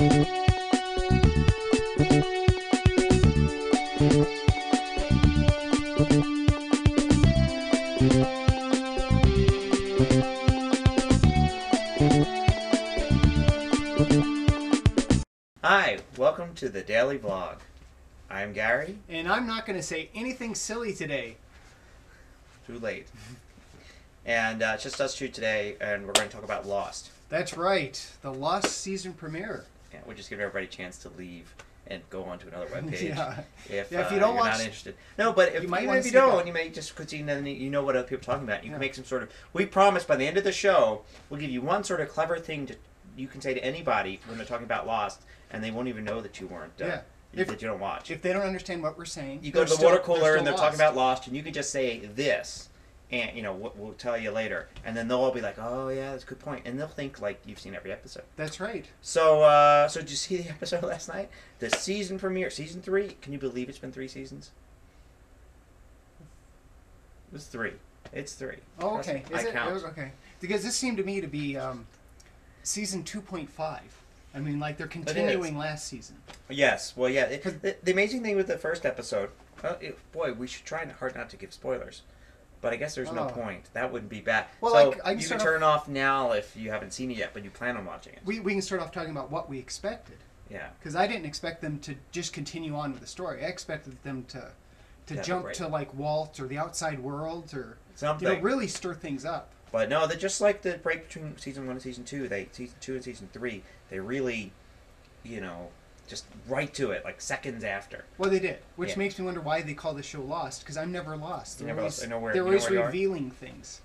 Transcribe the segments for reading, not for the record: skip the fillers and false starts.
Hi, welcome to the Daily Vlog. I'm Gary. And I'm not going to say anything silly today. Too late. And it's just us two today, and we're going to talk about Lost. That's right, the Lost season premiere. Yeah, we're just giving everybody a chance to leave and go on to another webpage. If you don't you're watch, not interested. No, but even if you don't, you may just you know what other people are talking about. You can make some sort of... We promise by the end of the show, we'll give you one sort of clever thing you can say to anybody when they're talking about Lost, and they won't even know that you weren't... that you don't watch. If they don't understand what we're saying, you go to the water cooler and they're talking about Lost, and you can just say this, and we'll tell you later, and then they'll all be like, "Oh yeah, that's a good point," and they'll think like you've seen every episode. That's right. So, did you see the episode last night? The season premiere, season 3. Can you believe it's been 3 seasons? It was 3. It's 3. Oh, okay. Is it? Okay. Because this seemed to me to be season 2.5. I mean, like they're continuing last season. Yes. Well, yeah. The amazing thing with the first episode, boy, we should try hard not to give spoilers, but I guess there's no point. That wouldn't be bad. Well, so you can turn off now if you haven't seen it yet, but you plan on watching it. We can start off talking about what we expected. Yeah. Because I didn't expect them to just continue on with the story. I expected them to jump to like Walt or the outside world or something. Really stir things up. But no, they're just like the break between season 1 and season 2. Season 2 and season 3, they really, just right to it, like seconds after. Well, they did, which makes me wonder why they call the show Lost. Because I'm never lost. They're always revealing things.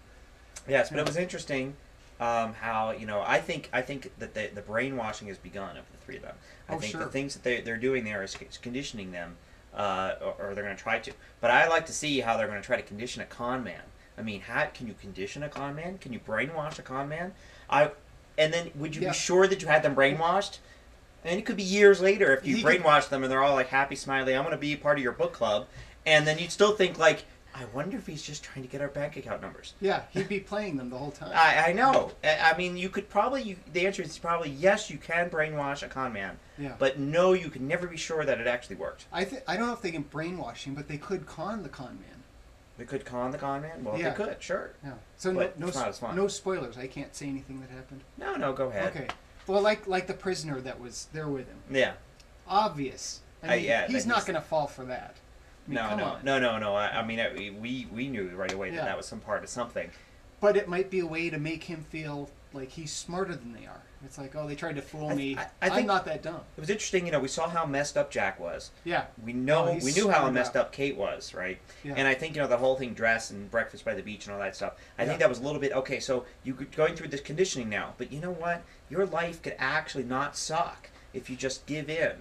Yes, but it was interesting how I think that the brainwashing has begun of the 3 of them. I think the things that they're doing there is conditioning them, or they're going to try to. But I like to see how they're going to try to condition a con man. I mean, can you condition a con man? Can you brainwash a con man? And then would you be sure that you had them brainwashed? And it could be years later if you brainwash them and they're all like happy, smiley, I'm going to be part of your book club. And then you'd still think like, I wonder if he's just trying to get our bank account numbers. Yeah, he'd be playing them the whole time. I know. I mean, you could probably, the answer is probably yes, you can brainwash a con man. Yeah. But no, you can never be sure that it actually worked. I don't know if they can brainwash him, but they could con the con man. They could con the con man? Well, they could, sure. Yeah. So no spoilers. I can't say anything that happened. No, go ahead. Okay. Well, like the prisoner that was there with him. Yeah. Obvious. I mean, he's not going to fall for that. I mean, no. I mean, we knew right away that was some part of something. But it might be a way to make him feel like he's smarter than they are. It's like, oh, they tried to fool me. I'm not that dumb. It was interesting, we saw how messed up Jack was. Yeah. We knew how messed up Kate was, right? Yeah. And I think, the whole thing, dress and breakfast by the beach and all that stuff, I think that was a little bit, okay, so you're going through this conditioning now, but you know what? Your life could actually not suck if you just give in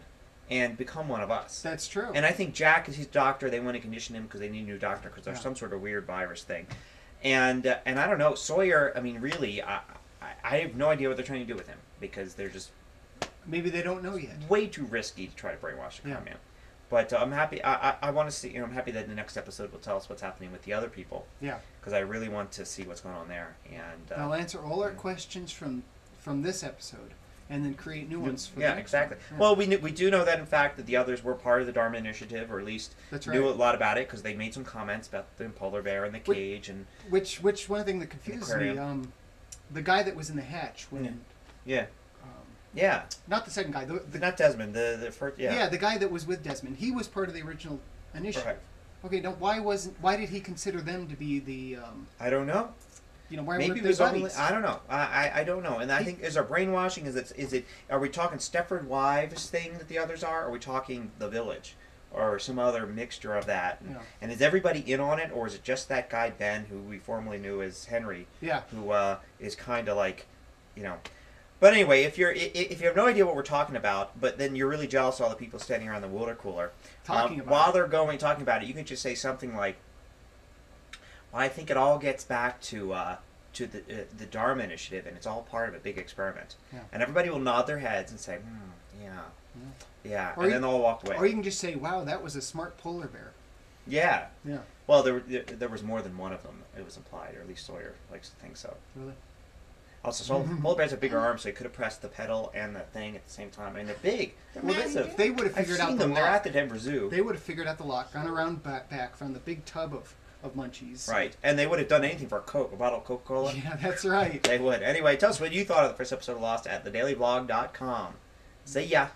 and become one of us. That's true. And I think Jack is his doctor. They want to condition him because they need a new doctor because there's some sort of weird virus thing. And I don't know, Sawyer, I mean, really, I have no idea what they're trying to do with him because they're just... Maybe they don't know yet. Way too risky to try to brainwash a con man. But I'm happy, I want to see, I'm happy that the next episode will tell us what's happening with the other people. Yeah. Because I really want to see what's going on there. And I'll answer all our questions from this episode and then create new ones for the next exactly. One. Well, we do know that, in fact, that the others were part of the Dharma Initiative, or at least knew a lot about it, because they made some comments about the polar bear and the cage. Which one thing that confuses me, the guy that was in the hatch when... Yeah. Not the second guy. Not Desmond. The first. Yeah. Yeah, the guy that was with Desmond. He was part of the original initiative. Right. Okay. Now, why did he consider them to be the? I don't know. Why maybe weren't they buddies? I don't know. I don't know. And I think is our brainwashing? Is it? Are we talking Stepford Wives thing that the others are? Or are we talking The Village, or some other mixture of that? And is everybody in on it, or is it just that guy Ben, who we formerly knew as Henry? Yeah. Who is kind of like, But anyway, if you have no idea what we're talking about, but then you're really jealous of all the people standing around the water cooler while they're talking about it, you can just say something like, "Well, I think it all gets back to the Dharma Initiative, and it's all part of a big experiment." Yeah. And everybody will nod their heads and say, yeah, and then they'll all walk away. Or you can just say, "Wow, that was a smart polar bear." Yeah. Yeah. Well, there was more than one of them. It was implied, or at least Sawyer likes to think so. Really? Also, so polar bears have bigger arms, so they could have pressed the pedal and the thing at the same time. I mean, they're big. They're massive. They would have figured out the them. lock. They're at the Denver Zoo. They would have figured out the lock, gone around back, found the big tub of munchies. Right, and they would have done anything for a Coke, a bottle of Coca-Cola. Yeah, that's right. They would. Anyway, tell us what you thought of the first episode of Lost at thedailyblog.com. See ya.